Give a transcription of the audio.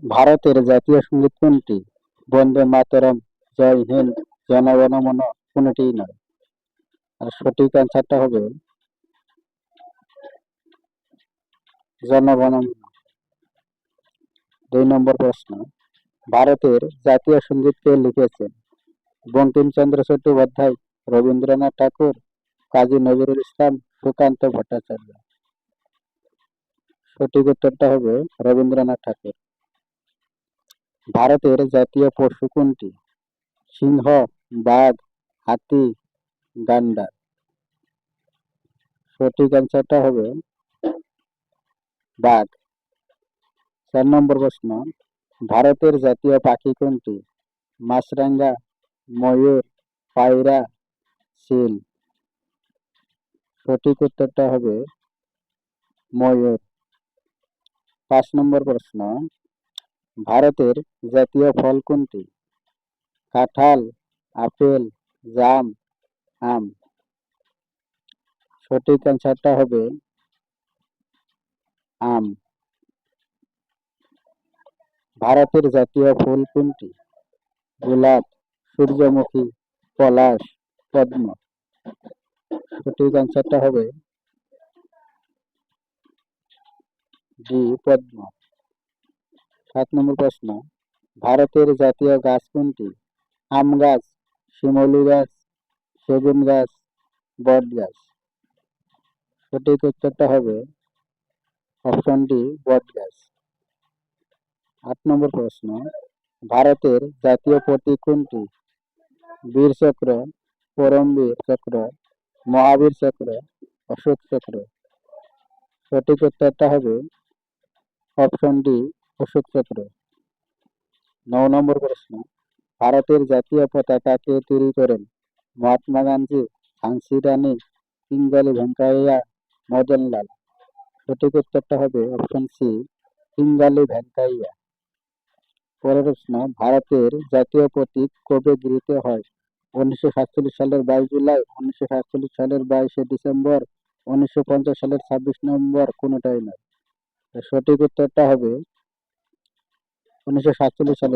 ভারতের জাতীয় সঙ্গীত কোনটি? বন্দে মাতরম, জয় হিন্দ, জনগণ মন, কোনটিই নয়। আর সঠিক অ্যান্সারটা হবে জনগণ মন। 2 নম্বর প্রশ্ন, ভারতের জাতীয় সঙ্গীত কে লিখেছেন? বঙ্কিমচন্দ্র চট্টোপাধ্যায়, রবীন্দ্রনাথ ঠাকুর, কাজী নজরুল ইসলাম, সুকান্ত ভট্টাচার্য। সঠিক উত্তরটা হবে রবীন্দ্রনাথ ঠাকুর। ভারতের জাতীয় পশু কোনটি? সিংহ, বাঘ, হাতি, গান্ডার। সঠিক অ্যান্সারটা হবে বাঘ। 4 নম্বর প্রশ্ন, ভারতের জাতীয় পাখি কোনটি? মাছরাঙা, ময়ূর, পায়রা, চিল। সঠিক উত্তরটা হবে ময়ূর। 5 নম্বর প্রশ্ন, ভারতের জাতীয় ফল কোনটি? কাঁঠাল, আপেল, জাম, আম। সঠিক অ্যান্সারটা হবে আম। ভারতের জাতীয় ফুল কোনটি? গোলাপ, সূর্যমুখী, পলাশ, পদ্ম। সঠিক অ্যান্সারটা হবে ডি, পদ্ম। 7 নম্বর প্রশ্ন, ভারতের জাতীয় গাছ কোনটি? আম গাছ, শিমুলী গাছ, সেগুন গাছ, বট গাছ। সঠিক উত্তরটা হবে অপশন ডি, বট গাছ। 8 নম্বর প্রশ্ন, ভারতের জাতীয় প্রতীক কোনটি? বীর চক্র, পরমবীর চক্র, মহাবীর চক্র, অশোক চক্র। সঠিক উত্তরটা হবে অপশন ডি, অশোক চক্র। 9 নম্বর প্রশ্ন, ভারতের জাতীয় পতাকা কে তৈরি করেন? মহাত্মা গান্ধী, ঝাঁসি রানী, পিঙ্গলি ভেঙ্কাইয়া, মদনলাল। সঠিক উত্তরটা হবে অপশন সি, পিঙ্গলি ভেঙ্কাইয়া। পরের প্রশ্ন, ভারতের জাতীয় প্রতীক কবে গৃহীত হয়? 1947 সালের 22 জুলাই, 1947 সালের 22 ডিসেম্বর, 1950 সালের 26 নভেম্বর, কোনোটাই নয়। সঠিক উত্তরটা হবে 1947 সালের